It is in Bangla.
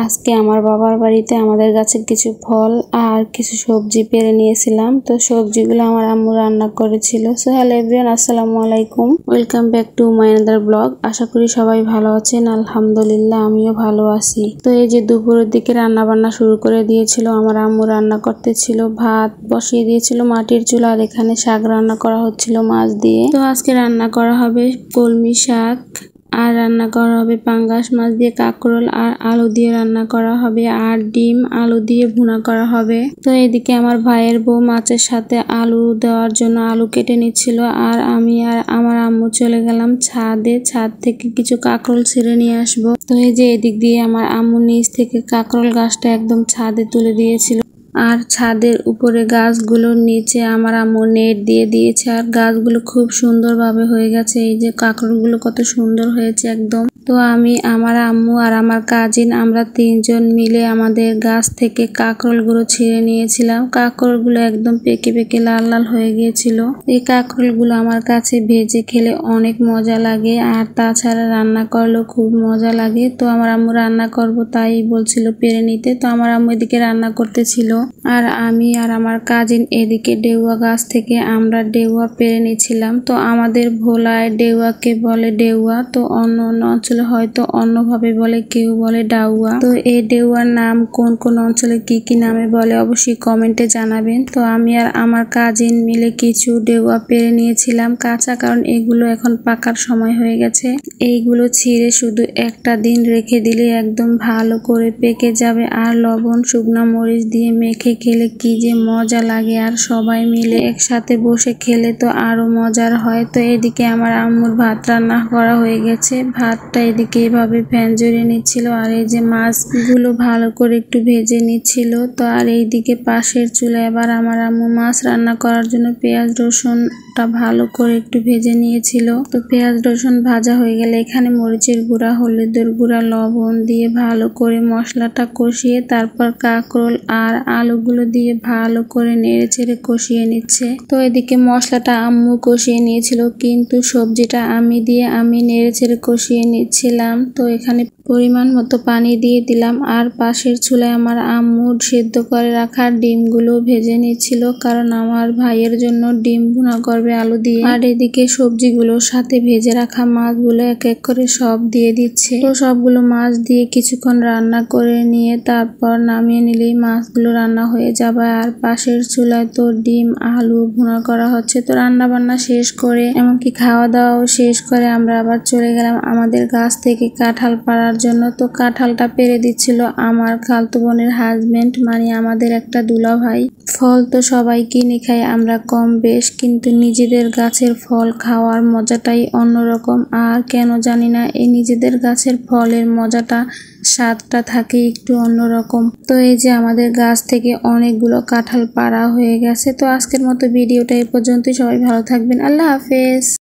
আজকে আমার বাবার বাড়িতে আমাদের গাছের কিছু ফল আর কিছু সবজি পেড়ে নিয়েছিলাম। তো সবজিগুলো আমার আম্মু রান্না করেছিল। সো হ্যালো এভরিওয়ান, আসসালামু আলাইকুম, welcome back to my another blog. আশা করি সবাই ভালো আছেন। আলহামদুলিল্লাহ আমিও ভালো আছি। তো এই যে দুপুরের দিকে রান্না বান্না শুরু করে দিয়েছিল আমার আম্মু। রান্না করতেছিল, ভাত বসিয়ে দিয়েছিল মাটির চুলা, আর এখানে শাক রান্না করা হচ্ছিল মাছ দিয়ে। তো আজকে রান্না করা হবে কলমি শাক, আর রান্না করা হবে পাঙ্গাস মাছ দিয়ে, কাঁকরোল আর আলু দিয়ে রান্না করা হবে, আর ডিম আলু দিয়ে ভুনা করা হবে। তো এদিকে আমার ভাইয়ের বউ মাছের সাথে আলু দেওয়ার জন্য আলু কেটে নিচ্ছিল, আর আমি আর আমার আম্মু চলে গেলাম ছাদে। ছাদ থেকে কিছু কাঁকরোল ছিঁড়ে নিয়ে আসবো। তো এই যে এদিক দিয়ে আমার আম্মু নিচ থেকে কাঁকরোল গাছটা একদম ছাদে তুলে দিয়েছিল, আর ছাদের উপরে গাছগুলোর নিচে আমার আম্মু নেট দিয়ে দিয়েছে, আর গাছগুলো খুব সুন্দরভাবে হয়ে গেছে। এই যে কাঁকরোলগুলো কত সুন্দর হয়েছে একদম। তো আমি, আমার আম্মু আর আমার কাজিন, আমরা তিনজন মিলে আমাদের গাছ থেকে কাঁকরোলগুলো ছিঁড়ে নিয়েছিলাম। কাঁকরোলগুলো একদম পেকে পেকে লাল লাল হয়ে গিয়েছিল। এই কাঁকরোলগুলো আমার কাছে ভেজে খেলে অনেক মজা লাগে, আর তাছাড়া রান্না করলেও খুব মজা লাগে। তো আমার আম্মু রান্না করব তাই বলছিল পেরে নিতে। তো আমার আম্মু এদিকে রান্না করতেছিল, আর আমি আর আমার কাজিন এদিকে ডেউয়া গাছ থেকে আমরা ডেউয়া পেরে নিচ্ছিলাম। তো আমাদের ভোলায় ডেউয়াকে বলে ডেউয়া, তো অন্য অন্য অঞ্চলে হয়তো অন্যভাবে বলে, কেউ বলে ডাউয়া। তো এই ডেউয়ার নাম কোন কোন অঞ্চলে কি কি নামে বলে অবশ্যই কমেন্টে জানাবেন। তো আমি আর আমার কাজিন মিলে কিছু ডেউয়া পেরে নিয়েছিলাম কাঁচা, কারণ এগুলো এখন পাকার সময় হয়ে গেছে। এইগুলো ছিঁড়ে শুধু একটা দিন রেখে দিলে একদম ভালো করে পেকে যাবে, আর লবণ শুকনা মরিচ দিয়ে মেখে খেলে কি যে মজা লাগে, আর সবাই মিলে একসাথে বসে খেলে তো আরো মজার হয়। তো এদিকে আমার আম্মুর ভাত রান্না করা হয়ে গেছে। ভাতটা এদিকে এভাবে ফ্যান জড়িয়ে নিচ্ছিল, আর এই যে মাছগুলো ভালো করে একটু ভেজে নিচ্ছিল। তো আর এইদিকে পাশের চুলায় এবার আমার আম্মু মাছ রান্না করার জন্য পেঁয়াজ রসুনটা ভালো করে একটু ভেজে নিয়েছিল। তো পেঁয়াজ রসুন ভাজা হয়ে গেলে এখানে মরিচের গুঁড়া, হলুদের গুঁড়া, লবণ দিয়ে ভালো করে মশলাটা কষিয়ে তারপর কাঁকরোল আর আলুগুলো দিয়ে ভালো করে নেড়ে চেড়ে কষিয়ে নিচ্ছে। তো এদিকে মশলাটা আম্মু কষিয়ে নিয়েছিল, কিন্তু সবজিটা আমি নেড়ে চেড়ে কষিয়ে নিচ্ছিলাম। তো এখানে পরিমাণ মতো পানি দিয়ে দিলাম, আর পাশের চুলায় আমার আম্মু সিদ্ধ করে রাখা ডিমগুলো ভেজে নিচ্ছিল, কারণ আমার ভাইয়ের জন্য ডিম ভুনা করবে আলু দিয়ে। আর এদিকে সবজিগুলোর সাথে ভেজে রাখা মাছগুলো এক এক করে সব দিয়ে দিচ্ছে। তো সবগুলো মাছ দিয়ে কিছুক্ষণ রান্না করে নিয়ে তারপর নামিয়ে নিলেই মাছগুলো রান্না হয়ে যাবে। আর পাশের চুলায় তো ডিম আলু ভুনা করা হচ্ছে। তো রান্না বান্না শেষ করে, এমনকি খাওয়া দাওয়াও শেষ করে আমরা আবার চলে গেলাম আমাদের গাছ থেকে কাঁঠাল পাড়ার জন্য। তো কাঁঠালটা পেরে দিচ্ছিল আমার খালতো বোনের হাজবেন্ড, মানে আমাদের একটা দুলা ভাই। ফল তো সবাই কিনে খাই আমরা কম বেশ, কিন্তু নিজেদের গাছের ফল খাওয়ার মজাটাই অন্যরকম। আর কেন জানি না, এই নিজেদের গাছের ফলের মজাটা, স্বাদটা থাকে একটু অন্যরকম। তো এই যে আমাদের গাছ থেকে অনেকগুলো কাঁঠাল পাড়া হয়ে গেছে। তো আজকের মতো ভিডিওটা এই পর্যন্তই। সবাই ভালো থাকবেন, আল্লাহ হাফেজ।